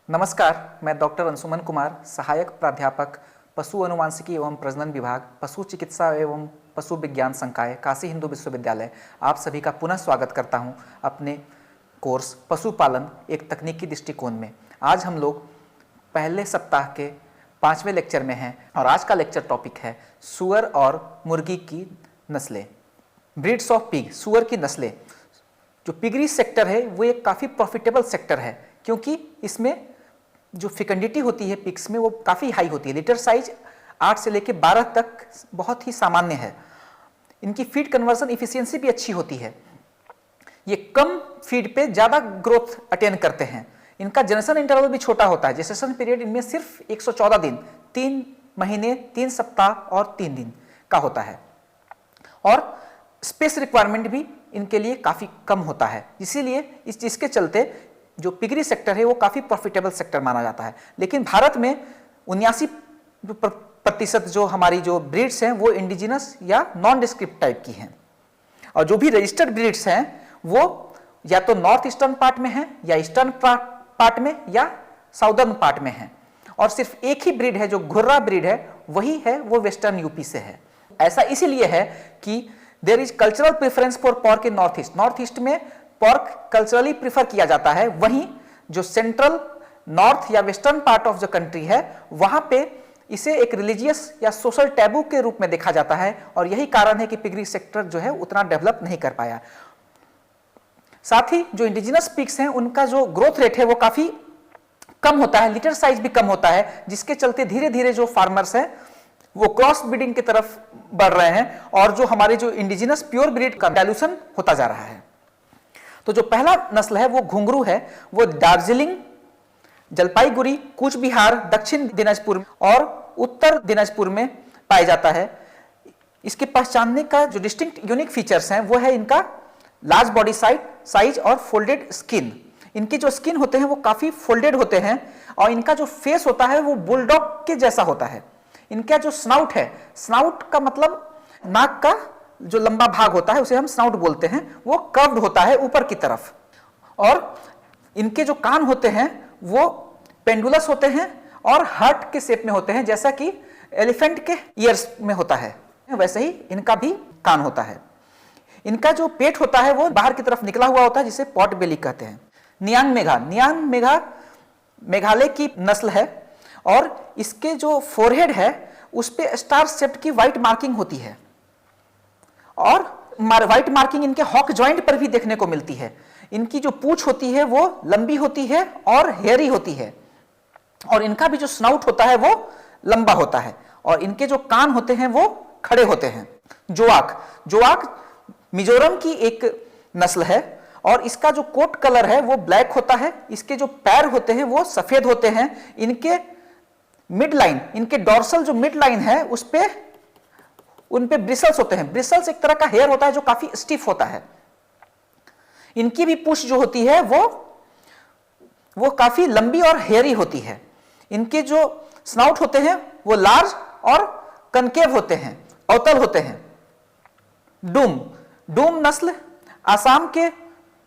नमस्कार, मैं डॉक्टर अंशुमन कुमार, सहायक प्राध्यापक पशु अनुवांशिकी एवं प्रजनन विभाग, पशु चिकित्सा एवं पशु विज्ञान संकाय, काशी हिंदू विश्वविद्यालय, आप सभी का पुनः स्वागत करता हूं अपने कोर्स पशुपालन एक तकनीकी दृष्टिकोण में। आज हम लोग पहले सप्ताह के 5वें लेक्चर में हैं और आज का लेक्चर टॉपिक है सुअर और मुर्गी की नस्लें, ब्रीड्स ऑफ पिग, सुअर की नस्लें। जो पिगरी सेक्टर है वो एक काफ़ी प्रॉफिटेबल सेक्टर है, क्योंकि इसमें जो फिकंडिटी होती है पिग्स में वो काफ़ी हाई होती है। लीटर साइज 8 से लेकर 12 तक बहुत ही सामान्य है। इनकी फीड कन्वर्जन इफिशियंसी भी अच्छी होती है। ये कम फीड पे ज़्यादा ग्रोथ अटेन करते हैं। इनका जनरेशन इंटरवल भी छोटा होता है। जेस्टेशन पीरियड इनमें सिर्फ 114 दिन, 3 महीने 3 सप्ताह और 3 दिन का होता है, और स्पेस रिक्वायरमेंट भी इनके लिए काफ़ी कम होता है। इसीलिए इसके चलते जो पिगरी सेक्टर है वो काफ़ी प्रॉफिटेबल सेक्टर माना जाता है। लेकिन भारत में 79% जो हमारी जो ब्रीड्स हैं वो इंडिजिनस या नॉन डिस्क्रिप्ट टाइप की हैं, और जो भी रजिस्टर्ड ब्रीड्स हैं वो या तो नॉर्थ ईस्टर्न पार्ट में हैं, या ईस्टर्न पार्ट में, या साउदर्न पार्ट में हैं। और सिर्फ एक ही ब्रीड है जो घुर्रा ब्रीड है, वही है वो वेस्टर्न यूपी से है। ऐसा इसीलिए है कि there is cultural preference for pork in North East. North East में पॉर्क कल्चरली प्रीफर किया जाता है, वहीं जो सेंट्रल नॉर्थ या western part of the country है वहां पे इसे एक रिलीजियस या सोशल टैबू के रूप में देखा जाता है, और यही कारण है कि पिगरी सेक्टर जो है उतना डेवलप नहीं कर पाया। साथ ही जो इंडिजिनस पिग्स हैं उनका जो ग्रोथ रेट है वो काफी कम होता है, लीटर साइज भी कम होता है, जिसके चलते धीरे धीरे जो फार्मर्स हैं वो क्रॉस ब्रीडिंग की तरफ बढ़ रहे हैं, और जो हमारे जो इंडिजिनस प्योर ब्रीड का डायल्यूशन होता जा रहा है। तो जो पहला नस्ल है वो घुंघरू है। वो दार्जिलिंग, जलपाईगुड़ी, कूच बिहार, दक्षिण दिनाजपुर और उत्तर दिनाजपुर में पाया जाता है। इसके पहचानने का जो डिस्टिंक्ट यूनिक फीचर्स हैं वो है इनका लार्ज बॉडी साइज और फोल्डेड स्किन। इनके जो स्किन होते हैं वो काफी फोल्डेड होते हैं, और इनका जो फेस होता है वो बुलडॉग के जैसा होता है। इनका जो स्नाउट है, स्नाउट का मतलब नाक का जो लंबा भाग होता है उसे हम स्नाउट बोलते हैं, वो कर्व्ड होता है ऊपर की तरफ। और इनके जो कान होते हैं वो पेंडुलस होते हैं और हार्ट के शेप में होते हैं, जैसा कि एलिफेंट के ईयर्स में होता है वैसे ही इनका भी कान होता है। इनका जो पेट होता है वो बाहर की तरफ निकला हुआ होता है, जिसे पॉट बेली कहते हैं। नियांग मेघा मेघालय की नस्ल है, और इसके जो फोरहेड है उस पे स्टार शेप्ड की व्हाइट मार्किंग होती है, और व्हाइट मार्किंग इनके हॉक जॉइंट पर भी देखने को मिलती है। इनकी जो पूंछ होती है वो लंबी होती है और हेयरी होती है, और इनका भी जो स्नाउट होता है वो लंबा होता है, और इनके जो कान होते हैं वो खड़े होते हैं। जोआक मिजोरम की एक नस्ल है, और इसका जो कोट कलर है वो ब्लैक होता है। इसके जो पैर होते हैं वो सफेद होते हैं। इनके मिड लाइन, इनके डॉर्सल जो मिड लाइन है उन पे ब्रिसल्स होते हैं। ब्रिसल्स एक तरह का हेयर होता है जो काफी स्टिफ होता है। इनकी भी पूंछ जो होती है वो काफी लंबी और हेयरी होती है। इनके जो स्नाउट होते हैं वो लार्ज और कनकेव होते हैं, अवतल होते हैं। डूम नस्ल आसाम के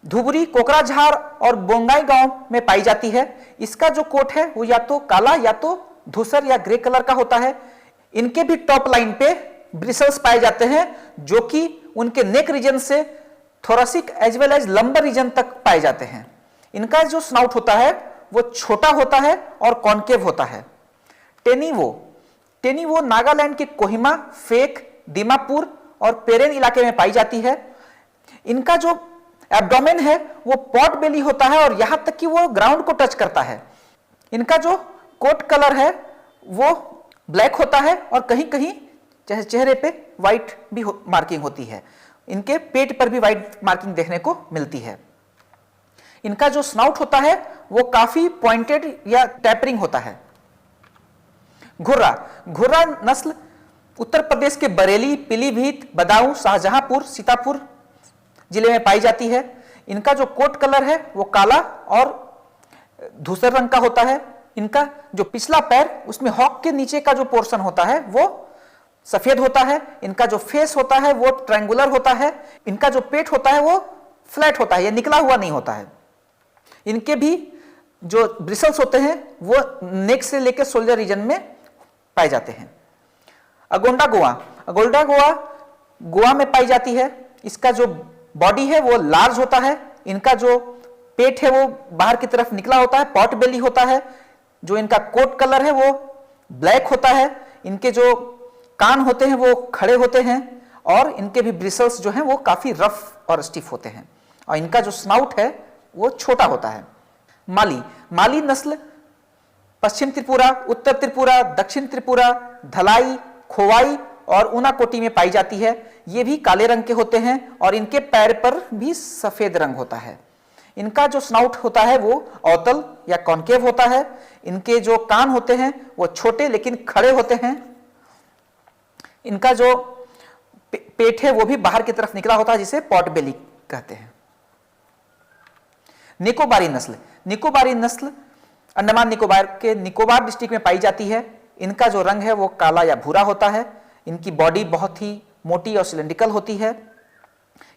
धुबरी, कोकराझार और बोंगाई गांव में पाई जाती है। इसका जो कोट है वो या तो काला या तो धूसर या ग्रे कलर का होता है। इनके भी टॉप लाइन पे ब्रिसल्स पाए जाते हैं, जो कि उनके नेक रीजन से thoracic as well as lumbar region तक पाए जाते हैं। इनका जो स्नाउट होता है वो छोटा होता है और कॉन्केव होता है। टेनीवो नागालैंड के कोहिमा, फेक, दीमापुर और पेरेन इलाके में पाई जाती है। इनका जो एब्डोमेन है वो पॉट बेली होता है, और यहां तक कि वो ग्राउंड को टच करता है। इनका जो कोट कलर है वो ब्लैक होता है, और कहीं कहीं चेहरे पे व्हाइट भी मार्किंग होती है। इनके पेट पर भी व्हाइट मार्किंग देखने को मिलती है। इनका जो स्नाउट होता है वो काफी पॉइंटेड या टैपरिंग होता है। घुर्रा नस्ल उत्तर प्रदेश के बरेली, पीलीभीत, बदायूं, शाहजहांपुर, सीतापुर जिले में पाई जाती है। इनका जो कोट कलर है वो काला और धूसर रंग का होता है। इनका जो पिछला पैर, उसमें हॉक के नीचे का जो पोर्शन होता है वो सफेद होता है। इनका जो फेस होता है वो ट्रायंगुलर होता है। इनका जो पेट होता है वो फ्लैट होता है, ये निकला हुआ नहीं होता है। इनके भी जो ब्रिसल्स होते हैं वो नेक से लेकर शोल्डर रीजन में पाए जाते हैं। अगोंडा गोवा, अगोंडा गोवा गोवा में पाई जाती है। इसका जो बॉडी है वो लार्ज होता है, इनका जो पेट है वो बाहर की तरफ निकला होता है, पॉट बेली होता है। जो इनका कोट कलर है वो ब्लैक होता है। इनके जो कान होते हैं वो खड़े होते हैं और इनके भी ब्रिसल्स जो हैं वो काफी रफ और स्टिफ होते हैं और इनका जो स्नाउट है वो छोटा होता है। माली, माली नस्ल पश्चिम त्रिपुरा, उत्तर त्रिपुरा, दक्षिण त्रिपुरा, धलाई, खोवाई और ऊनाकोटी में पाई जाती है। ये भी काले रंग के होते हैं और इनके पैर पर भी सफेद रंग होता है। इनका जो स्नाउट होता है वो अवतल या कॉन्केव होता है। इनके जो कान होते हैं वो छोटे लेकिन खड़े होते हैं। इनका जो पेट है वो भी बाहर की तरफ निकला होता है, जिसे पॉट बेली कहते हैं। निकोबारी नस्ल, निकोबारी नस्ल अंडमान निकोबार के निकोबार डिस्ट्रिक्ट में पाई जाती है। इनका जो रंग है वो काला या भूरा होता है। इनकी बॉडी बहुत ही मोटी और सिलेंड्रिकल होती है।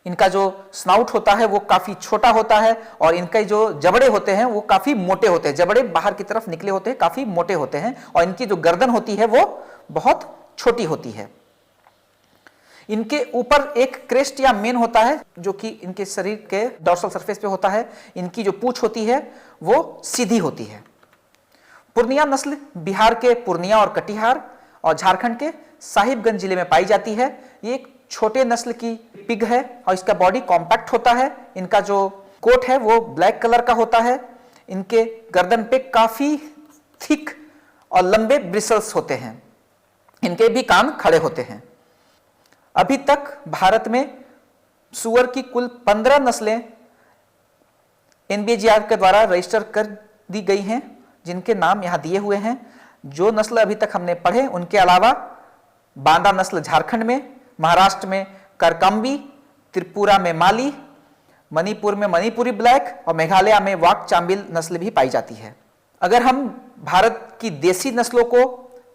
इनका जो स्नाउट होता है वो काफी छोटा होता है और इनके जो जबड़े होते हैं वो काफी मोटे होते हैं। जबड़े बाहर की तरफ निकले होते हैं, काफी मोटे होते हैं और इनकी जो गर्दन होती है वो बहुत छोटी होती है। इनके ऊपर एक क्रेस्ट या मेन होता है जो कि इनके शरीर के डॉर्सल सरफेस पे होता है। इनकी जो पूंछ होती है वो सीधी होती है। पूर्णिया नस्ल बिहार के पूर्णिया और कटिहार और झारखंड के साहिबगंज जिले में पाई जाती है। ये एक छोटे नस्ल की पिग है और इसका बॉडी कॉम्पैक्ट होता है। इनका जो कोट है वो ब्लैक कलर का होता है। इनके गर्दन पे काफी थिक और लंबे ब्रिसल्स होते हैं। इनके भी कान खड़े होते हैं। अभी तक भारत में सुअर की कुल 15 नस्लें एनबीएजीआर के द्वारा रजिस्टर कर दी गई हैं, जिनके नाम यहां दिए हुए हैं। जो नस्ल अभी तक हमने पढ़े उनके अलावा बांदा नस्ल झारखंड में, महाराष्ट्र में करकम्बी, त्रिपुरा में माली, मणिपुर में मणिपुरी ब्लैक और मेघालय में वाक चांबिल नस्ल भी पाई जाती है। अगर हम भारत की देसी नस्लों को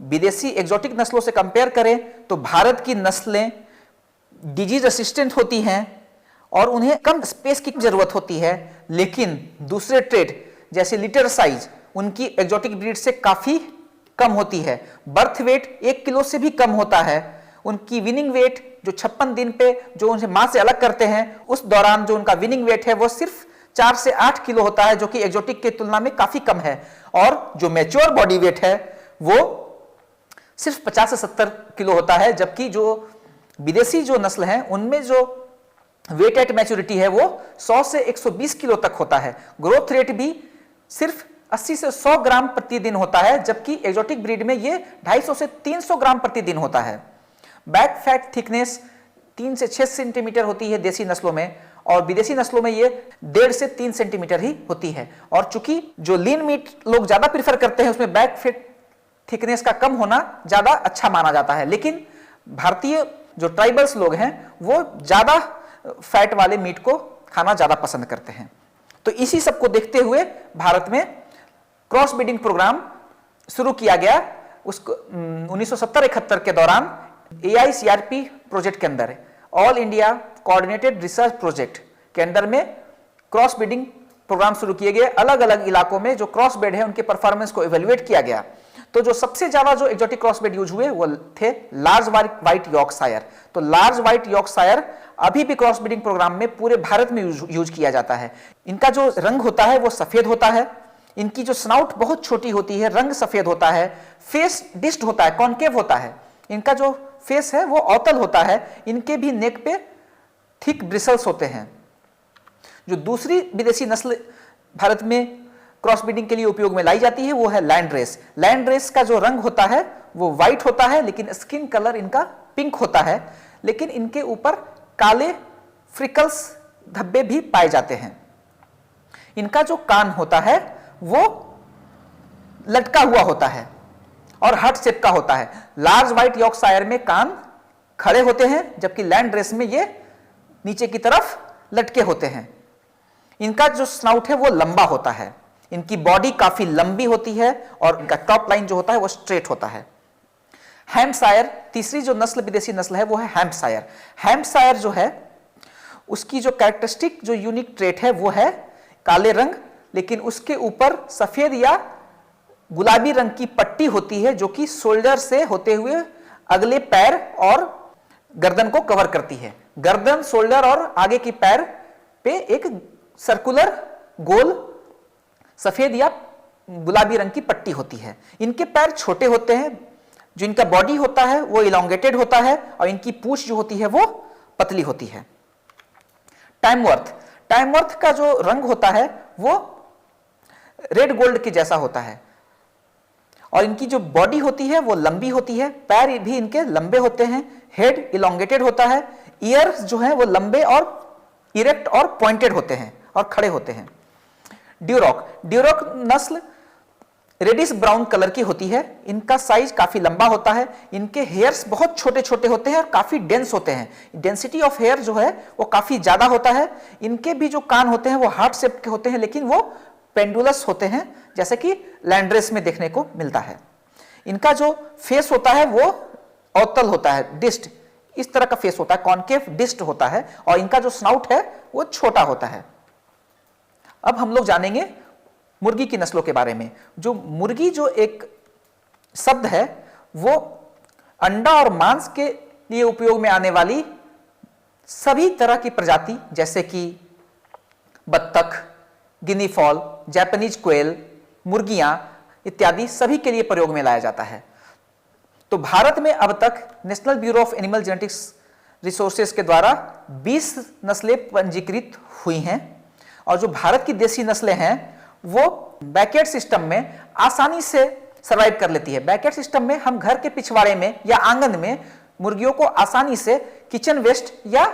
विदेशी एक्सोटिक नस्लों से कंपेयर करें तो भारत की नस्लें डिजीज रेसिस्टेंट होती हैं और उन्हें कम स्पेस की जरूरत होती है, लेकिन दूसरे ट्रेट जैसे लिटर साइज उनकी एक्सोटिक ब्रीड से काफी कम होती है। बर्थ वेट 1 किलो से भी कम होता है। उनकी विनिंग वेट जो 56 दिन पे जो उन्हें मां से अलग करते हैं उस दौरान जो उनका विनिंग वेट है वो सिर्फ 4 से 8 किलो होता है, जो कि एक्सोटिक की तुलना में काफी कम है। और जो मैच्योर बॉडी वेट है वो सिर्फ 50 से 70 किलो होता है, जबकि जो विदेशी जो नस्ल हैं उनमें जो वेट एट मैच्योरिटी है वो 100 से 120 किलो तक होता है। ग्रोथ रेट भी सिर्फ 80 से 100 ग्राम प्रतिदिन होता है, जबकि एक्सोटिक ब्रीड में ये 250 से 300 ग्राम प्रतिदिन होता है। बैक फैट थिकनेस 3 से 6 सेंटीमीटर होती है देसी नस्लों में और विदेशी नस्लों में ये 1.5 से 3 सेंटीमीटर ही होती है। और चूंकि जो लीन मीट लोग ज्यादा प्रीफर करते हैं उसमें बैक फैट थिकनेस का कम होना ज्यादा अच्छा माना जाता है, लेकिन भारतीय जो ट्राइबल्स लोग हैं वो ज्यादा फैट वाले मीट को खाना ज्यादा पसंद करते हैं। तो इसी सब को देखते हुए भारत में क्रॉस ब्रीडिंग प्रोग्राम शुरू किया गया। उसको 1970-71 के दौरान AICRP प्रोजेक्ट के अंदर, all India coordinated research project के अंदर में क्रॉस ब्रीडिंग प्रोग्राम शुरू किए गए। अलग अलग इलाकों में जो क्रॉस ब्रीड है उनके परफॉर्मेंस को इवेल्युएट किया गया। तो जो सबसे ज्यादा जो एक्सोटिक क्रॉस ब्रीड यूज हुए वो थे लार्ज व्हाइट यॉर्कशायर। तो लार्ज व्हाइट यॉर्कशायर अभी भी क्रॉस ब्रीडिंग प्रोग्राम में पूरे भारत में यूज किया जाता है। इनका जो रंग होता है वो सफेद होता है। इनकी जो स्नाउट बहुत छोटी होती है, रंग सफेद होता है, फेस डिस्ड होता है, कॉन्केव होता है। इनका जो फेस है वो अवतल होता है। इनके भी नेक पे थिक ब्रिसल्स होते हैं। जो दूसरी विदेशी नस्ल भारत में क्रॉस ब्रीडिंग के लिए उपयोग में लाई जाती है वो है लैंड रेस। लैंड रेस का जो रंग होता है वो व्हाइट होता है, लेकिन स्किन कलर इनका पिंक होता है, लेकिन इनके ऊपर काले फ्रिकल्स धब्बे भी पाए जाते हैं। इनका जो कान होता है वो लटका हुआ होता है और हार्ट शेप का होता है। लार्ज व्हाइट यॉर्कशायर में कान खड़े होते हैं, जबकि लैंड रेस में ये नीचे की तरफ लटके होते हैं। इनका जो स्नाउट है वो लंबा होता है। इनकी बॉडी काफी लंबी होती है और इनका टॉप लाइन जो होता है वो स्ट्रेट होता है। हैम्पशायर, तीसरी जो नस्ल विदेशी नस्ल है वो है हैम्पशायर। हैम्पशायर जो है उसकी जो कैरेक्टरिस्टिक जो यूनिक ट्रेट है वो है काले रंग, लेकिन उसके ऊपर सफेद या गुलाबी रंग की पट्टी होती है जो कि शोल्डर से होते हुए अगले पैर और गर्दन को कवर करती है। गर्दन, शोल्डर और आगे की पैर पे एक सर्कुलर गोल सफेद या गुलाबी रंग की पट्टी होती है। इनके पैर छोटे होते हैं, जो इनका बॉडी होता है वो इलोंगेटेड होता है और इनकी पूंछ जो होती है वो पतली होती है। टाइमवर्थ का जो रंग होता है वो रेड गोल्ड के जैसा होता है और इनकी जो बॉडी होती है वो लंबी होती है, पैर भी इनके लंबे होते हैं, हेड इलोंगेटेड होता है, ईयर्स जो है वो लंबे और इरेक्ट और पॉइंटेड होते हैं और खड़े होते हैं। ड्यूरॉक नस्ल रेडिश ब्राउन कलर की होती है। इनका साइज काफी लंबा होता है, इनके हेयर्स बहुत छोटे छोटे होते हैं और काफी डेंस होते हैं। डेंसिटी ऑफ हेयर जो है वो काफी ज्यादा होता है। इनके भी जो कान होते हैं वो हार्ट शेप के होते हैं, लेकिन वो पेंडुलस होते हैं, जैसे कि लैंड्रेस में देखने को मिलता है। इनका जो फेस होता है वो अवतल होता है, डिस्ट इस तरह का फेस होता है, कॉनकेव डिस्ट होता है और इनका जो स्नाउट है वो छोटा होता है। अब हम लोग जानेंगे मुर्गी की नस्लों के बारे में। जो मुर्गी जो एक शब्द है वो अंडा और मांस के लिए उपयोग में आने वाली सभी तरह की प्रजाति जैसे कि बत्तख, गिनी फॉल, जापानीज क्वेल, मुर्गियां इत्यादि सभी के लिए प्रयोग में लाया जाता है। तो भारत में अब तक national bureau of animal genetics resources के द्वारा 20 नस्लें पंजीकृत हुई हैं और जो भारत की देसी नस्लें हैं वो बैकयार्ड सिस्टम में आसानी से सर्वाइव कर लेती है। बैकयार्ड सिस्टम में हम घर के पिछवाड़े में या आंगन में मुर्गियों को आसानी से किचन वेस्ट या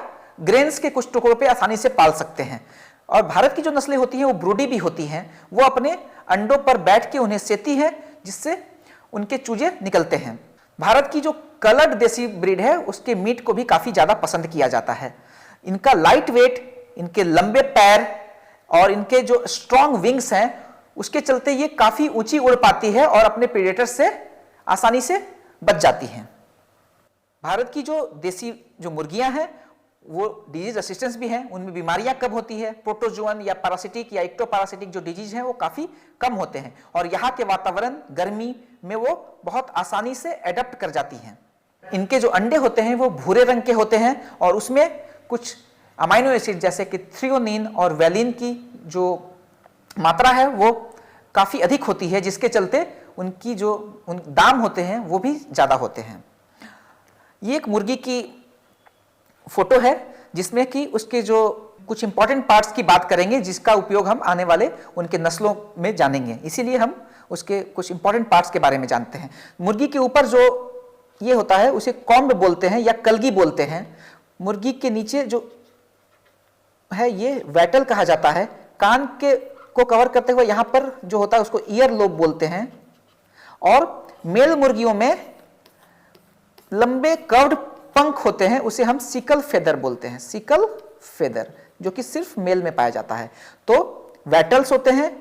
ग्रेन्स के कुछ टुकड़ों पे आसानी से पाल सकते हैं। और भारत की जो नस्लें होती हैं वो ब्रूडी भी होती हैं, वो अपने अंडों पर बैठ के उन्हें सेती है जिससे उनके चूजे निकलते हैं। भारत की जो कलर्ड देसी ब्रीड है उसके मीट को भी काफी ज्यादा पसंद किया जाता है। इनका लाइट वेट, इनके लंबे पैर और इनके जो स्ट्रॉन्ग विंग्स हैं उसके चलते ये काफी ऊंची उड़ पाती है और अपने प्रेडेटर से आसानी से बच जाती हैं। भारत की जो देसी जो मुर्गियां हैं वो डिजीज रेसिस्टेंस भी हैं, उनमें बीमारियां कब होती है, प्रोटोजोअन या पैरासिटिक या एक्टोपैरासिटिक जो डिजीज हैं वो काफी कम होते हैं और यहाँ के वातावरण गर्मी में वो बहुत आसानी से एडप्ट कर जाती हैं। इनके जो अंडे होते हैं वो भूरे रंग के होते हैं और उसमें कुछ अमाइनो एसिड जैसे कि थ्रियोनिन और वैलिन की जो मात्रा है वो काफी अधिक होती है, जिसके चलते उनकी जो दाम होते हैं वो भी ज्यादा होते हैं। ये एक मुर्गी की फोटो है जिसमें कि उसके जो कुछ इंपॉर्टेंट पार्ट्स की बात करेंगे जिसका उपयोग हम आने वाले उनके नस्लों में जानेंगे, इसीलिए हम उसके कुछ इंपॉर्टेंट पार्ट्स के बारे में जानते हैं। मुर्गी के ऊपर जो ये होता है उसे कॉम्ब बोलते हैं या कलगी बोलते हैं। मुर्गी के नीचे जो है ये वैटल कहा जाता है। कान के को कवर करते हुए यहाँ पर जो होता है उसको ईयर लोब बोलते हैं और मेल मुर्गियों में लंबे कर्व्ड पंख होते हैं, उसे हम सिकल फेदर बोलते हैं, सिकल फेदर, जो कि सिर्फ मेल में पाया जाता है। तो वैटल्स होते हैं,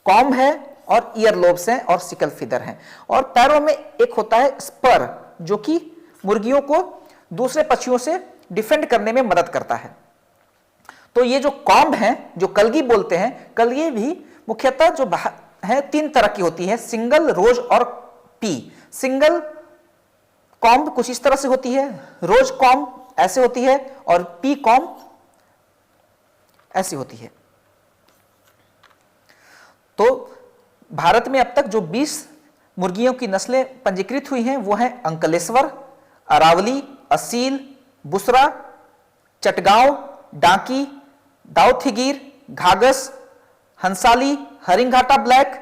कॉम्ब है और ईयर लोब्स हैं और सिकल फेदर हैं। और पैरों में एक होता है स्पर जो कि मुर्गियों को दूसरे पक्षियों से डिफेंड करने में मदद करता है। तो ये जो कॉम्ब हैं जो कलगी बोलते हैं, कलगी भी मुख्यतः जो है 3 तरह की होती है, सिंगल, रोज और पी। सिंगल कॉम्ब कुछ इस तरह से होती है, रोज कॉम्ब ऐसे होती है और पी कॉम्ब ऐसी होती है। तो भारत में अब तक जो 20 मुर्गियों की नस्लें पंजीकृत हुई हैं वो हैं अंकलेश्वर, अरावली, असील, बुसरा, चटगांव, डांकी, दाऊदथीगीर, घाघस, हंसाली, हरिंगघाटा ब्लैक,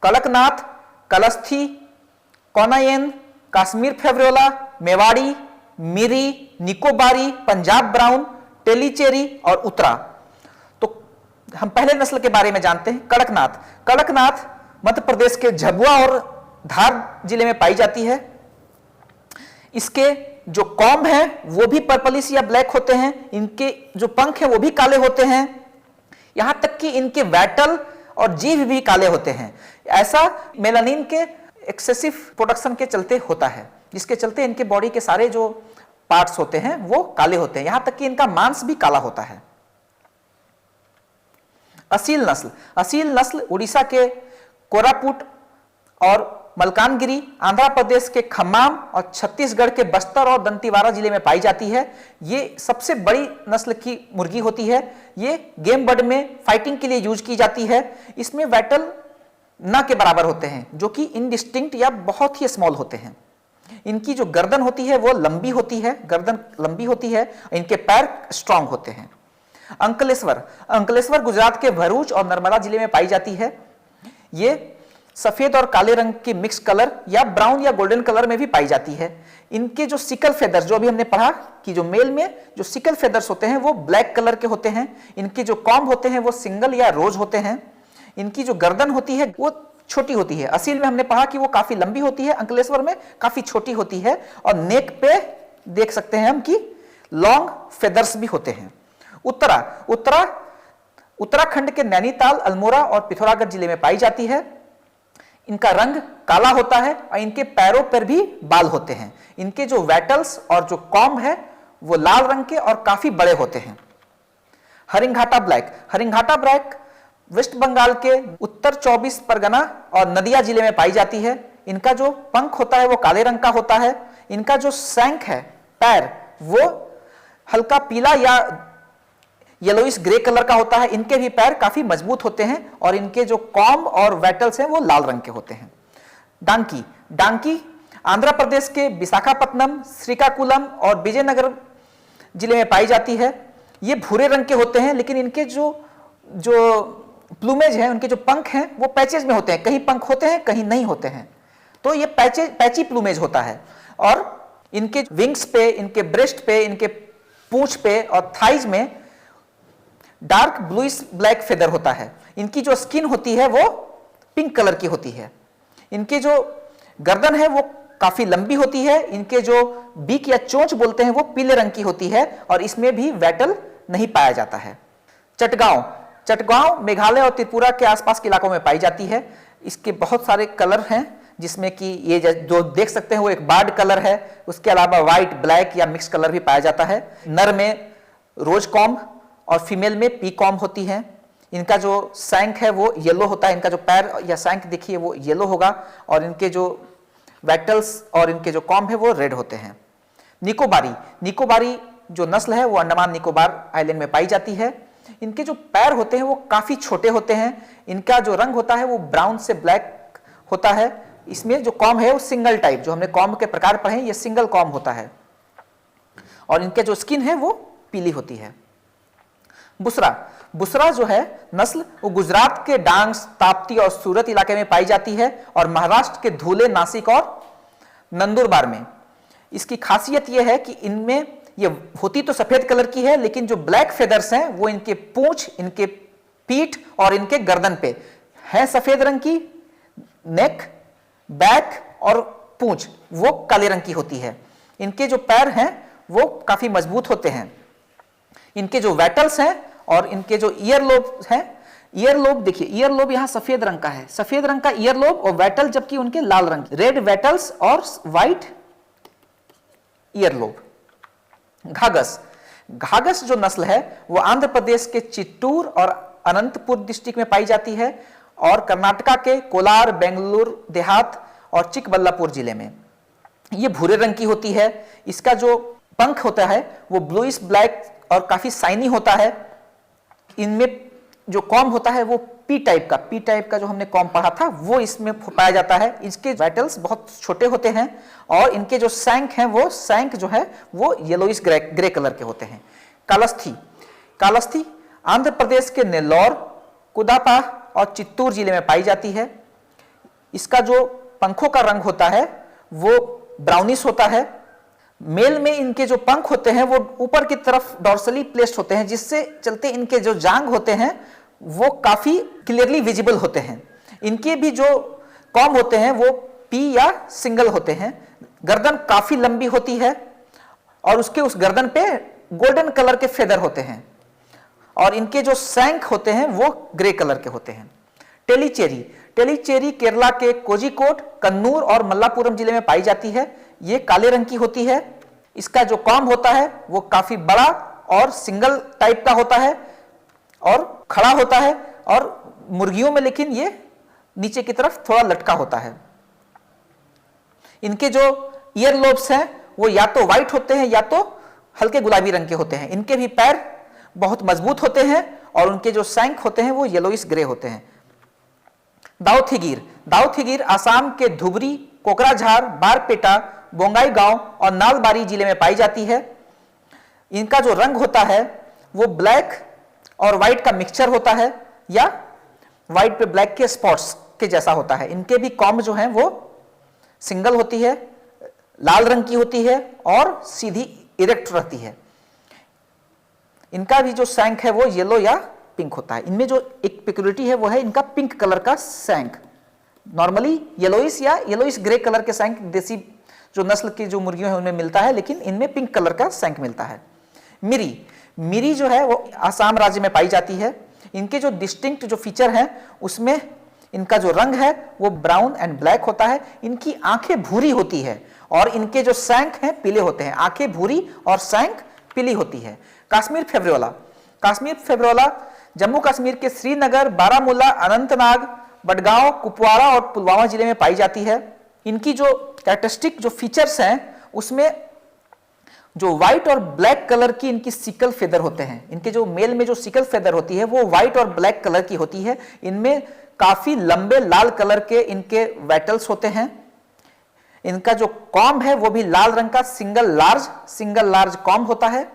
कड़कनाथ, कलस्थी, कौनायन, कश्मीर फेवरोला, मेवाड़ी, मिरी, निकोबारी, पंजाब ब्राउन, टेलीचेरी और उत्तरा। तो हम पहले नस्ल के बारे में जानते हैं, कड़कनाथ। कड़कनाथ मध्य प्रदेश के झाबुआ और धार जिले में पाई जाती है। इसके जो कॉम्ब हैं वो भी पर्पलिश या ब्लैक होते हैं, इनके जो पंख हैं वो भी काले होते हैं, यहां तक कि इनके वैटल और जीभ भी काले होते हैं। ऐसा मेलानिन के एक्सेसिव प्रोडक्शन के चलते होता है, जिसके चलते इनके बॉडी के सारे जो पार्ट्स होते हैं वो काले होते हैं, यहां तक कि इनका मांस भी काला होता है। असील नस्ल उड़ीसा के कोरापुट और मलकानगिरी, आंध्र प्रदेश के खम्माम और छत्तीसगढ़ के बस्तर और दंतेवाड़ा जिले में पाई जाती है। ये सबसे बड़ी नस्ल की मुर्गी होती है। ये गेम बर्ड में फाइटिंग के लिए यूज की जाती है। इसमें वैटल न के बराबर होते हैं, जो कि इनडिस्टिंक्ट या बहुत ही स्मॉल होते हैं। इनकी जो गर्दन होती है वो लंबी होती है, गर्दन लंबी होती है। इनके पैर स्ट्रांग होते हैं। अंकलेश्वर गुजरात के भरूच और नर्मदा जिले में पाई जाती है। ये सफेद और काले रंग के मिक्स कलर या ब्राउन या गोल्डन कलर में भी पाई जाती है। इनके जो सिकल फेदर्स, जो अभी हमने पढ़ा कि जो मेल में जो सिकल फेदर्स होते हैं वो ब्लैक कलर के होते हैं। इनके जो कॉम्ब होते हैं वो सिंगल या रोज होते हैं। इनकी जो गर्दन होती है वो छोटी होती है। असील में हमने पढ़ा कि वो काफी लंबी होती है, अंकलेश्वर में काफी छोटी होती है। और नेक पे देख सकते हैं हम कि लॉन्ग फेदर्स भी होते हैं। उत्तराखंड के नैनीताल, अल्मोड़ा और पिथौरागढ़ जिले में पाई जाती है। इनका रंग काला होता है और इनके पैरों पर भी बाल होते हैं। इनके जो वैटल्स और जो कॉम्ब है वो लाल रंग के और काफी बड़े होते हैं। हरिंघाटा ब्लैक वेस्ट बंगाल के उत्तर 24 परगना और नदिया जिले में पाई जाती है। इनका जो पंख होता है वो काले रंग का होता है। इनका जो शैंक है, पैर, वो हल्का पीला या येलोइश ग्रे कलर का होता है। इनके भी पैर काफी मजबूत होते हैं और इनके जो कॉम्ब और वैटल्स हैं वो लाल रंग के होते हैं। डांकी आंध्र प्रदेश के विशाखापत्तनम, श्रीकाकुलम और विजयनगर जिले में पाई जाती है। ये भूरे रंग के होते हैं, लेकिन इनके जो प्लूमेज है, उनके जो पंख हैं वो पैचेज में होते हैं। कहीं पंख होते हैं, कहीं नहीं होते हैं, तो ये पैची प्लूमेज होता है। और इनके विंग्स पे, इनके ब्रेस्ट पे, इनके पूंछ पे और थाइज में डार्क ब्लूइश ब्लैक फेदर होता है। इनकी जो स्किन होती है वो पिंक कलर की होती है। इनके जो गर्दन है वो काफी लंबी होती है। इनके जो बीक या चोंच बोलते हैं वो पीले रंग की होती है और इसमें भी वैटल नहीं पाया जाता है। चटगांव मेघालय और त्रिपुरा के आसपास के इलाकों में पाई जाती है। इसके बहुत सारे कलर हैं, जिसमें कि ये जो देख सकते हैं वो एक बार्ड कलर है। उसके अलावा व्हाइट, ब्लैक या मिक्स कलर भी पाया जाता है। नर में रोज कॉम्ब और फीमेल में पी कॉम्ब होती है। इनका जो शैंक है वो येलो होता है। इनका जो पैर या शैंक देखिए वो येलो होगा और इनके जो वैटल्स और इनके जो कॉम्ब है वो रेड होते हैं। निकोबारी जो नस्ल है वो अंडमान निकोबार आइलैंड में पाई जाती है। इनके जो पैर होते हैं वो काफी छोटे होते हैं। इनका जो रंग होता है वो ब्राउन से ब्लैक होता है। इसमें जो कॉम्ब है वो सिंगल टाइप, जो हमने कॉम्ब के प्रकार पढ़े हैं, ये सिंगल कॉम्ब होता है और इनके जो स्किन है वो पीली होती है। बुसरा जो है नस्ल वो गुजरात के डांग, ताप्ती और सूरत इलाके में पाई जाती है और महाराष्ट्र के धुले, नासिक और नंदुरबार में। इसकी खासियत यह है कि इनमें ये होती तो सफेद कलर की है, लेकिन जो ब्लैक फेदर्स हैं वो इनके पूंछ, इनके पीठ और इनके गर्दन पे है सफेद रंग की। नेक, बैक और पूंछ वो काले रंग की होती है। इनके जो पैर हैं वो काफी मजबूत होते हैं। इनके जो वैटल्स हैं और इनके जो ईयरलोब हैं, ईयरलोब देखिए, ईयरलोब यहाँ सफेद रंग का है, सफेद रंग का ईयरलोब और वैटल जबकि उनके लाल रंग, रेड वैटल्स और व्हाइट ईयरलोब। घाघस जो नस्ल है वो आंध्र प्रदेश के चित्तूर और अनंतपुर डिस्ट्रिक्ट में पाई जाती है और कर्नाटका के कोलार, बेंगलुरु देहात और चिकबल्लापुर जिले में। ये भूरे रंग की होती है। इसका जो पंख होता है वो ब्लूइश ब्लैक और काफी शाइनी होता है। इनमें जो कॉम्ब होता है वो पी टाइप का जो हमने कॉम्ब पढ़ा था वो इसमें पाया जाता है। इसके वैटल्स बहुत छोटे होते हैं और इनके जो शैंक हैं वो शैंक जो है वो येलोइश ग्रे कलर के होते हैं। कालस्थी आंध्र प्रदेश के नेल्लौर, कुदापा और चित्तूर जिले में पाई जाती है। इसका जो पंखों का रंग होता है वो ब्राउनिश होता है। मेल में इनके जो पंख होते हैं वो ऊपर की तरफ डॉर्सली प्लेस्ड होते हैं, जिससे चलते इनके जो जांग होते हैं वो काफी क्लियरली विजिबल होते हैं। इनके भी जो कॉम्ब होते हैं वो पी या सिंगल होते हैं। गर्दन काफी लंबी होती है और उसके उस गर्दन पे गोल्डन कलर के फेदर होते हैं और इनके जो शैंक होते हैं वो ग्रे कलर के होते हैं। टेलीचेरी केरला के कोझिकोड, कन्नूर और मल्लापुरम जिले में पाई जाती है। ये काले रंग की होती है। इसका जो कॉम्ब होता है वो काफी बड़ा और सिंगल टाइप का होता है और खड़ा होता है और मुर्गियों में लेकिन ये नीचे की तरफ थोड़ा लटका होता है। इनके जो ईयर लोब्स हैं वो या तो व्हाइट होते हैं या तो हल्के गुलाबी रंग के होते हैं। इनके भी पैर बहुत मजबूत होते हैं और उनके जो शैंक होते हैं वो येलोइश ग्रे होते हैं। दाऊथिगीर आसाम के धुबरी, कोकराझार, बारपेटा, बोंगाईगांव और नालबारी जिले में पाई जाती है। इनका जो रंग होता है वो ब्लैक और व्हाइट का मिक्सचर होता है या व्हाइट पे ब्लैक के स्पॉट्स के जैसा होता है। इनके भी कॉम्ब जो है वो सिंगल होती है, लाल रंग की होती है और सीधी इरेक्ट रहती है। इनका भी जो शैंक है वो येलो या पिंक होता है। इनमें जो एक पेक्युलिटी है वो है इनका पिंक कलर का शैंक। नॉर्मली येलोइश या येलोइश ग्रे कलर के शैंक देसी जो नस्ल की जो मुर्गियों है उनमें मिलता है, लेकिन इनमें पिंक कलर का शैंक मिलता है। मिरी जो है वो आसाम राज्य में पाई जाती है। इनके जो डिस्टिंक्ट जो फीचर हैं उसमें इनका जो रंग है वो ब्राउन एंड ब्लैक होता है। इनकी आंखें भूरी होती है और इनके जो शैंक हैं पीले होते हैं। आंखें भूरी और शैंक पीली होती है। कश्मीर फेब्रोला जम्मू कश्मीर के श्रीनगर, बारामूला, अनंतनाग, बडगांव, कुपवाड़ा और पुलवामा जिले में पाई जाती है। इनकी जो कैरेक्टरिस्टिक जो फीचर्स हैं उसमें जो व्हाइट और ब्लैक कलर की इनकी सिकल फेदर होते हैं। इनके जो मेल में जो सिकल फेदर होती है वो व्हाइट और ब्लैक कलर की होती है। इनमें काफी लंबे लाल कलर के इनके वेटल्स होते हैं। इनका जो कॉम्ब है वो भी लाल रंग का सिंगल लार्ज कॉम्ब होता है।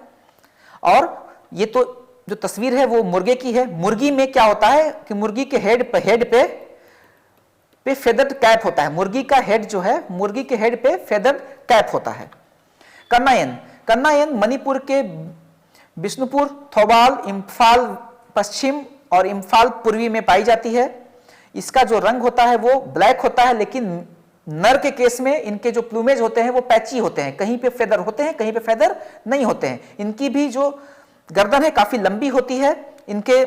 और ये तो जो तस्वीर है वो मुर्गे की है। मुर्गी में क्या होता है कि मुर्गी के हेड पे फेदर्ड कैप होता है। मुर्गी का हेड जो है मुर्गी के हेड पे फेदर्ड कैप होता है। कन्नायन मणिपुर के बिष्णुपुर, थौबाल, इम्फाल पश्चिम और इम्फाल पूर्वी में पाई जाती है। इसका जो रंग होता है वो ब्लैक होता है, लेकिन नर के केस में इनके जो प्लूमेज होते हैं वो पैची होते हैं। कहीं पे फेदर होते हैं, कहीं पे फेदर नहीं होते हैं। इनकी भी जो गर्दन है काफी लंबी होती है। इनके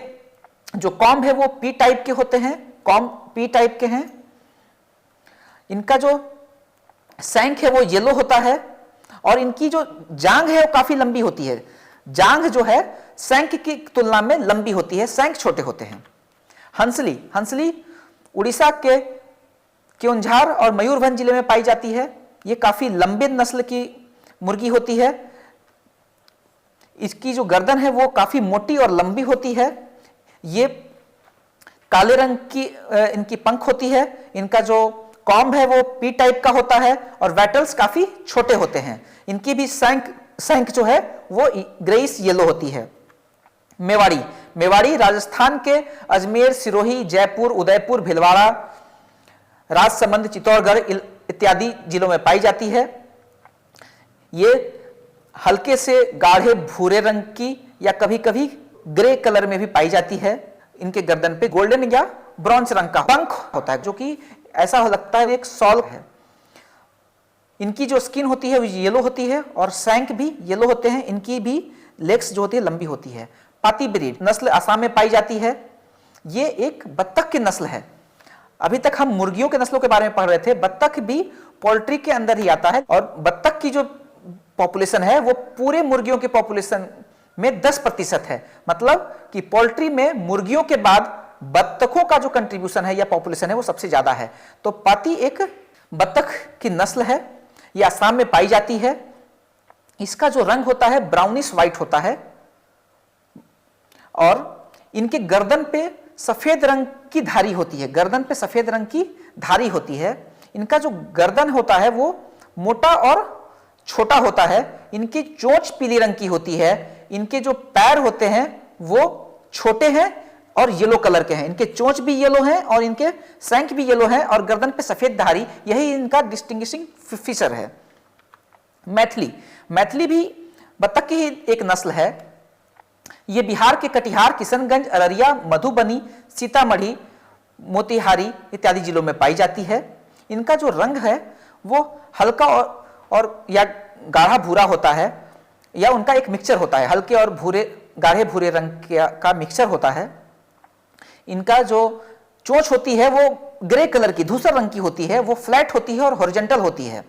जो कॉम्ब है वो पी टाइप के होते हैं, कॉम्ब पी टाइप के हैं। इनका जो शैंक है वो येलो होता है और इनकी जो जांघ है वो काफी लंबी होती है। जांघ जो है शैंक की तुलना में लंबी होती है, शैंक छोटे होते हैं। हंसली उड़ीसा के केओंझार और मयूरभंज जिले में पाई जाती है। ये काफी लंबे नस्ल की मुर्गी होती है। इसकी जो गर्दन है वो काफी मोटी और लंबी होती है। ये काले रंग की इनकी पंख होती है। इनका जो कॉम्ब है वो पी टाइप का होता है और वेटल्स काफी छोटे होते हैं। इनकी भी शैंक जो है वो ग्रेइश येलो होती है। मेवाड़ी राजस्थान के अजमेर, सिरोही, जयपुर, उदयपुर, भीलवाड़ा, राजसमंद, चित्तौड़गढ़ इत्यादि जिलों में पाई जाती है। ये हल्के से गाढ़े भूरे रंग की या कभी कभी ग्रे कलर में भी पाई जाती है। इनके गर्दन पे गोल्डन या ब्रॉन्ज रंग का पंख होता है जो कि ऐसा लगता है एक सॉल है। इनकी जो स्किन होती है वो येलो होती है और शैंक भी येलो होते हैं। इनकी भी लेग्स जो होती है लंबी होती है। पाती ब्रीड नस्ल असम में पाई जाती है। ये एक बत्तख की नस्ल है। अभी तक हम मुर्गियों के नस्लों के बारे में पढ़ रहे थे, बत्तख भी पोल्ट्री के अंदर ही आता है और बत्तख की जो पॉपुलेशन है वो पूरे मुर्गियों के पॉपुलेशन में 10% है। मतलब कि पोल्ट्री में मुर्गियों के बाद बत्तखों का जो कंट्रीब्यूशन है या पॉपुलेशन है वो सबसे ज्यादा है। तो पाती एक बत्तख की नस्ल है। यह असम में पाई जाती है। इसका जो रंग होता है ब्राउनिश व्हाइट होता है और इनके गर्दन पे सफेद रंग की धारी होती है। गर्दन पे सफेद रंग की धारी होती है। इनका जो गर्दन होता है वो मोटा और छोटा होता है। इनकी चोंच पीली रंग की होती है। इनके जो पैर होते हैं वो छोटे हैं और येलो कलर के हैं। इनके चोंच भी येलो हैं और इनके शैंक भी येलो हैं और गर्दन पे सफेद धारी, यही इनका डिस्टिंग्विशिंग फीचर है। मैथिली भी बत्तख की ही एक नस्ल है। ये बिहार के कटिहार, किशनगंज, अररिया, मधुबनी, सीतामढ़ी, मोतिहारी इत्यादि जिलों में पाई जाती है। इनका जो रंग है वो हल्का और या गाढ़ा भूरा होता है या उनका एक मिक्सचर होता है। हल्के और भूरे, गाढ़े भूरे रंग का मिक्सचर होता है। इनका जो चोंच होती है वो ग्रे कलर की, धूसर रंग की होती है। वो फ्लैट होती है और हॉरिजॉन्टल होती है।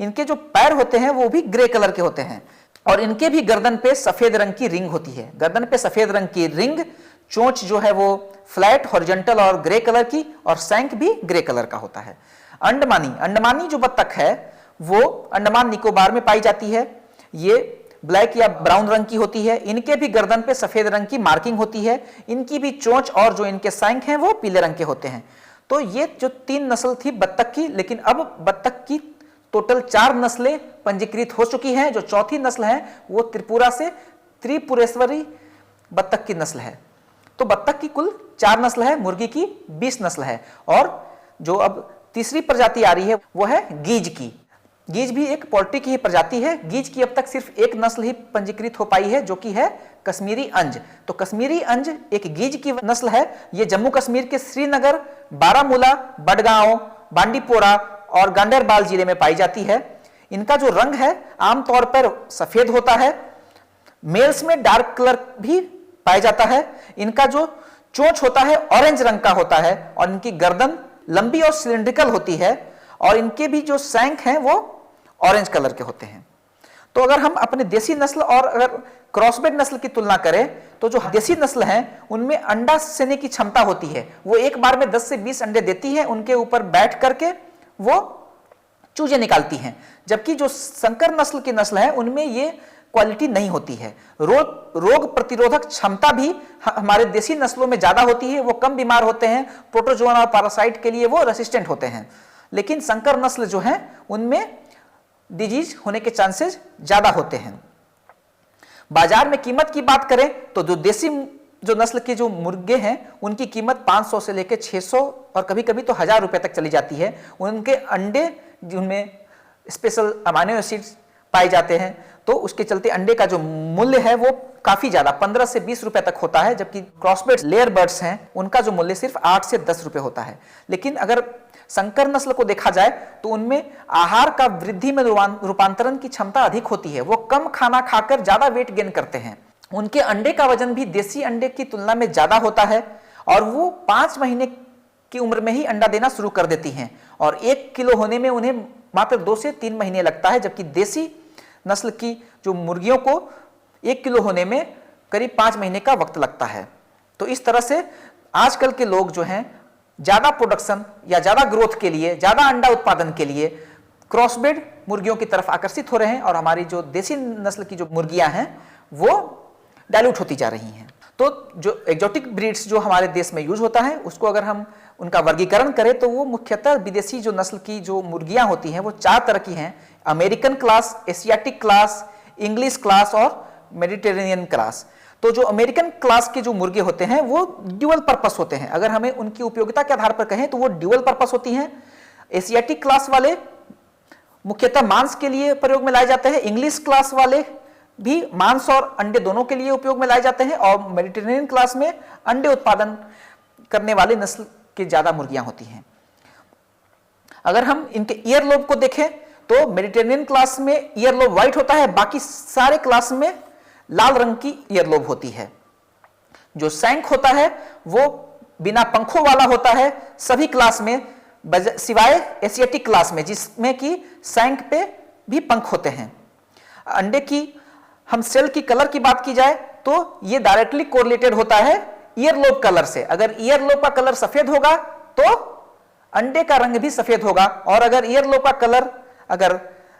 इनके जो पैर होते हैं वो भी ग्रे कलर के होते हैं और इनके भी गर्दन पे सफेद रंग की रिंग होती है। गर्दन पे सफेद रंग की रिंग, चोंच जो है वो फ्लैट, हॉरिजॉन्टल और ग्रे कलर की, और सैंक भी ग्रे कलर का होता है। अंडमानी जो बत्तख है वो अंडमान निकोबार में पाई जाती है। ये ब्लैक या ब्राउन रंग की होती है। इनके भी गर्दन पे सफेद रंग की मार्किंग होती है। इनकी भी चोंच और जो इनके सैंक हैं वो पीले रंग के होते हैं। तो ये जो 3 नस्ल थी बत्तख की, लेकिन अब बत्तख की टोटल 4 नस्लें पंजीकृत हो चुकी हैं। जो चौथी नस्ल है वो त्रिपुरा से त्रिपुरेश्वरी बत्तख की नस्ल है। तो बत्तख की कुल 4 नस्ल है, मुर्गी की 20 नस्ल है। और जो अब तीसरी प्रजाति आ रही है वो है गीज की। गीज भी एक पोल्ट्री की ही प्रजाति है। गीज की अब तक सिर्फ एक नस्ल ही पंजीकृत हो पाई है, जो कि है कश्मीरी अंज। तो कश्मीरी अंज एक गीज की नस्ल है। ये जम्मू कश्मीर के श्रीनगर, बारामूला, बडगांव, बांडीपोरा और गांडेरबाल जिले में पाई जाती है। इनका जो रंग है आमतौर पर सफेद होता है। मेल्स में डार्क कलर भी पाया जाता है। इनका जो चोंच होता है ऑरेंज रंग का होता है और इनकी गर्दन लंबी और सिलिंड्रिकल होती है, और इनके भी जो सैंक हैं वो ऑरेंज कलर के होते हैं। तो अगर हम अपने देसी नस्ल और अगर क्रॉसब्रेड नस्ल की तुलना करें तो जो देसी नस्ल हैं उनमें अंडा सेने की क्षमता होती है। वो एक बार में 10 से 20 अंडे देती है। उनके ऊपर बैठ करके वो चूजे निकालती हैं। जबकि जो संकर नस्ल की नस्ल है उनमें ये क्वालिटी नहीं होती है। रोग प्रतिरोधक क्षमता भी हमारे देसी नस्लों में ज्यादा होती है। वो कम बीमार होते हैं, प्रोटोजोआ और पैरासाइट के लिए वो रेसिस्टेंट होते हैं। लेकिन संकर नस्ल जो है उनमें डिजीज होने के चांसेस ज्यादा होते हैं। बाजार में कीमत की बात करें तो जो देसी जो नस्ल के जो मुर्गे हैं उनकी कीमत 500 से लेकर 600 और कभी कभी तो 1000 रुपए तक चली जाती है। उनके अंडे जिनमें स्पेशल अमाइनो एसिड्स पाए जाते हैं तो उसके चलते अंडे का जो मूल्य है वो काफी ज्यादा 15 से 20 रुपए तक होता है। जबकि क्रॉसब्रेड लेयर बर्ड्स हैं उनका जो मूल्य सिर्फ 8 से 10 रुपए होता है। लेकिन अगर संकर नस्ल को देखा जाए तो उनमें आहार का वृद्धि में रूपांतरण की क्षमता अधिक होती है। वो कम खाना खाकर ज्यादा वेट गेन करते हैं। उनके अंडे का वजन भी देसी अंडे की तुलना में ज्यादा होता है और वो 5 महीने की उम्र में ही अंडा देना शुरू कर देती हैं और 1 किलो होने में उन्हें मात्र 2 से 3 महीने लगता है। जबकि देसी नस्ल की जो मुर्गियों को 1 किलो होने में करीब 5 महीने का वक्त लगता है। तो इस तरह से आजकल के लोग जो हैं ज्यादा प्रोडक्शन या ज्यादा ग्रोथ के लिए, ज्यादा अंडा उत्पादन के लिए क्रॉसब्रेड मुर्गियों की तरफ आकर्षित हो रहे हैं और हमारी जो देसी नस्ल की जो मुर्गियां हैं वो डाइल्यूट होती जा रही हैं। तो जो एक्जोटिक ब्रीड्स जो हमारे देश में यूज होता है उसको अगर हम उनका वर्गीकरण करें तो वो मुख्यतः विदेशी जो नस्ल की जो मुर्गियां होती हैं वो 4 तरह की हैं: American class, Asiatic class, English class और मेडिटेरेनियन क्लास। तो जो अमेरिकन क्लास के जो मुर्गे होते हैं वो ड्यूअल पर्पस होते हैं। अगर हमें उनकी उपयोगिता के आधार पर कहें तो वो ड्यूअल पर्पस होती हैं। एशियाटिक क्लास वाले मुख्यतः मांस के लिए प्रयोग में लाए जाते हैं। इंग्लिश क्लास वाले भी मांस और अंडे दोनों के लिए उपयोग में लाए जाते हैं और मेडिटेरेनियन क्लास में अंडे उत्पादन करने वाले नस्ल की ज्यादा मुर्गियां होती हैं। अगर हम इनके ईयर लोब को देखें तो मेडिटेरेनियन क्लास में ईयर लोब व्हाइट होता है, बाकी सारे क्लास में लाल रंग की ईयर लोब होती है। जो सैंक होता है वो बिना पंखों वाला होता है सभी क्लास में, सिवाय एशियाटिक क्लास में जिसमें कि सैंक पे भी पंख होते हैं। अंडे की हम सेल की कलर की बात की जाए तो ये डायरेक्टली कोरिलेटेड होता है ईयर लोब कलर से। अगर ईयर लोब का कलर सफेद होगा तो अंडे का रंग भी सफेद होगा और अगर ईयर लोब का कलर अगर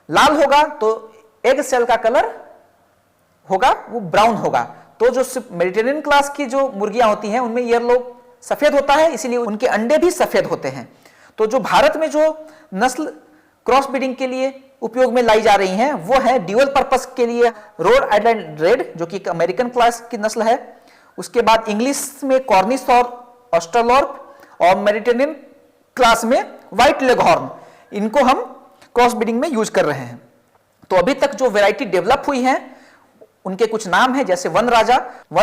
लाल होगा तो एग सेल का कलर होगा वो ब्राउन होगा। तो जो मेडिटेरेनियन क्लास की जो मुर्गियां होती हैं उनमें ईयर लोब सफेद होता है, इसीलिए उनके अंडे भी सफेद होते हैं। तो जो भारत में जो नस्ल क्रॉस ब्रीडिंग के लिए उपयोग में लाई जा रही हैं वो है ड्यूअल पर्पस के लिए रोड आइलैंड रेड जो कि एक अमेरिकन क्लास की नस्ल है। उसके बाद इंग्लिश में कॉर्निश और ऑस्ट्रलॉर्प और मेडिटेरेनियन क्लास में व्हाइट लेगहॉर्न, इनको हम क्रॉस ब्रीडिंग में यूज कर रहे हैं। तो अभी तक जो वैरायटी डेवलप हुई है उनके कुछ नाम है, जैसे वन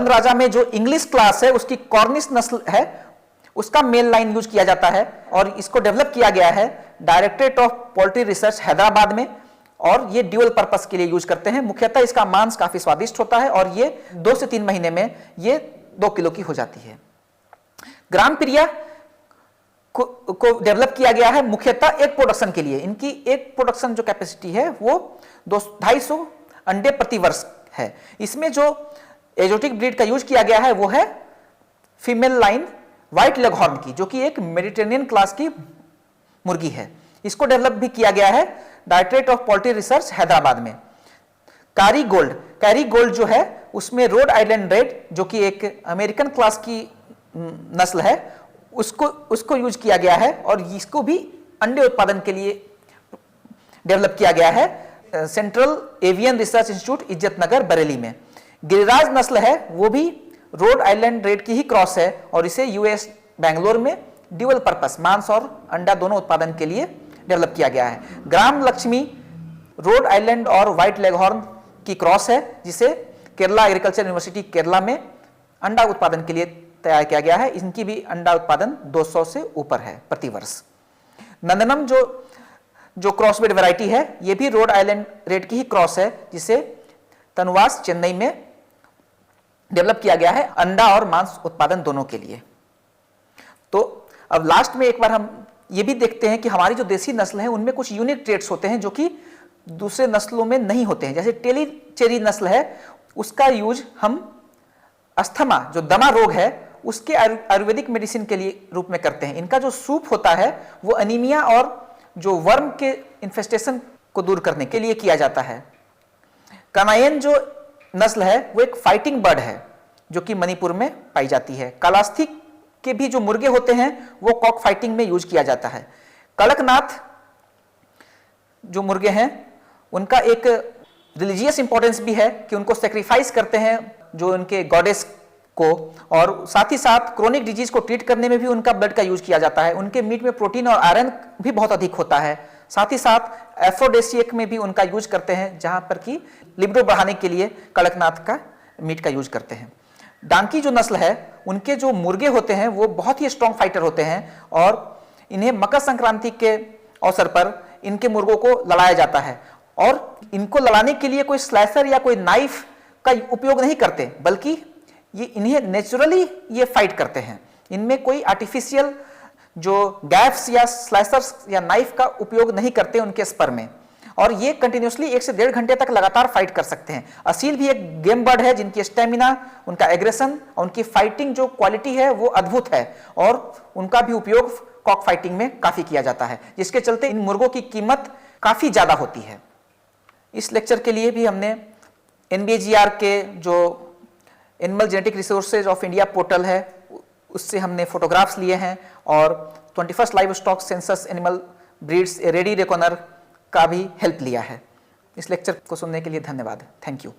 राजा में जो इंग्लिश क्लास है उसकी कॉर्निश नस्ल है, उसका मेल लाइन यूज किया जाता है और इसको डेवलप किया गया है Directorate of Poultry Research Hyderabad में और ये ड्यूअल पर्पस के लिए यूज करते हैं। मुख्यतः इसका मांस काफी स्वादिष्ट होता है और ये 2 से 3 महीने में ये 2 किलो की हो जाती है। ग्राम प्रिया को डेवलप किया गया है मुख्यतः एक प्रोडक्शन के लिए। इनकी एक प्रोडक्शन जो कैपेसिटी है वो 250 अंडे प्रति वर्ष है। इसमें जो एक्जोटिक ब्रीड का यूज किया गया है वो है फीमेल लाइन व्हाइट लेगहॉर्न की, जो कि एक मेडिटेरेनियन क्लास की मुर्गी है। इसको डेवलप भी किया गया है Directorate of Poultry Research Hyderabad में। कैरी गोल्ड जो है उसमें रोड आइलैंड रेड, जो कि एक अमेरिकन क्लास की नस्ल है, उसको यूज किया गया है और इसको भी अंडे उत्पादन के लिए डेवलप किया गया है central avian research institute Izzatnagar Bareilly में। गिरिराज नस्ल है वो भी रोड आइलैंड रेड की ही क्रॉस है और इसे यूएस बेंगलोर में ड्यूअल पर्पस मांस और अंडा दोनों उत्पादन के लिए डेवलप किया गया है। ग्राम लक्ष्मी रोड आइलैंड और व्हाइट लेगहॉर्न की क्रॉस है, जिसे केरला एग्रीकल्चर यूनिवर्सिटी केरला में अंडा उत्पादन के लिए तैयार किया गया है। इनकी भी अंडा उत्पादन 200 से ऊपर है प्रति वर्ष। नंदनम जो क्रॉसब्रीड वैरायटी है, ये भी रोड आइलैंड रेड की ही क्रॉस है, जिसे तनुवास चेन्नई में डेवलप किया गया है अंडा और मांस उत्पादन दोनों के लिए। तो अब लास्ट में एक बार हम ये भी देखते हैं कि हमारी जो देसी नस्ल है उनमें कुछ यूनिक ट्रेट्स होते हैं जो कि दूसरे नस्लों में नहीं होते हैं। जैसे टेलीचेरी नस्ल है, उसका यूज हम अस्थमा जो दमा रोग है उसके आयुर्वेदिक मेडिसिन के लिए रूप में करते हैं। इनका जो सूप होता है वो अनीमिया और जो वर्म के इन्फेस्टेशन को दूर करने के लिए किया जाता है। कनायन जो नस्ल है वो एक फाइटिंग बर्ड है जो कि मणिपुर में पाई जाती है। कालास्थी के भी जो मुर्गे होते हैं वो कॉक फाइटिंग में यूज किया जाता है। कड़कनाथ जो मुर्गे हैं उनका एक रिलीजियस इंपॉर्टेंस भी है कि उनको सेक्रीफाइस करते हैं जो उनके गॉडेस को, और साथ ही साथ क्रोनिक डिजीज को ट्रीट करने में भी उनका ब्लड का यूज किया जाता है। उनके मीट में प्रोटीन और आयरन भी बहुत अधिक होता है। साथ ही साथ एफ्रोडेसियक में भी उनका यूज करते हैं, जहां पर कि लिबिडो बढ़ाने के लिए कड़कनाथ का मीट का यूज करते हैं। डांकी जो नस्ल है उनके जो मुर्गे होते हैं वो बहुत ही स्ट्रॉन्ग फाइटर होते हैं और इन्हें मकर संक्रांति के अवसर पर इनके मुर्गों को लड़ाया जाता है। और इनको लड़ाने के लिए कोई स्लाइसर या कोई नाइफ का उपयोग नहीं करते, बल्कि ये इन्हें नेचुरली ये फाइट करते हैं। इनमें कोई आर्टिफिशियल जो गैफ्स या स्लाइसर्स या नाइफ का उपयोग नहीं करते उनके स्पर में, और ये कंटिन्यूसली 1 से 1.5 घंटे तक लगातार फाइट कर सकते हैं। असील भी एक गेम बर्ड है जिनकी स्टेमिना, उनका एग्रेशन और उनकी फाइटिंग जो क्वालिटी है वो अद्भुत है और उनका भी उपयोग कॉक फाइटिंग में काफी किया जाता है, जिसके चलते इन मुर्गों की कीमत काफी ज्यादा होती है। इस लेक्चर के लिए भी हमने NBAGR के जो animal genetic resources of India portal है उससे हमने फोटोग्राफ्स लिए हैं और 21st livestock census animal breeds ready reckoner का भी हेल्प लिया है। इस लेक्चर को सुनने के लिए धन्यवाद। Thank you.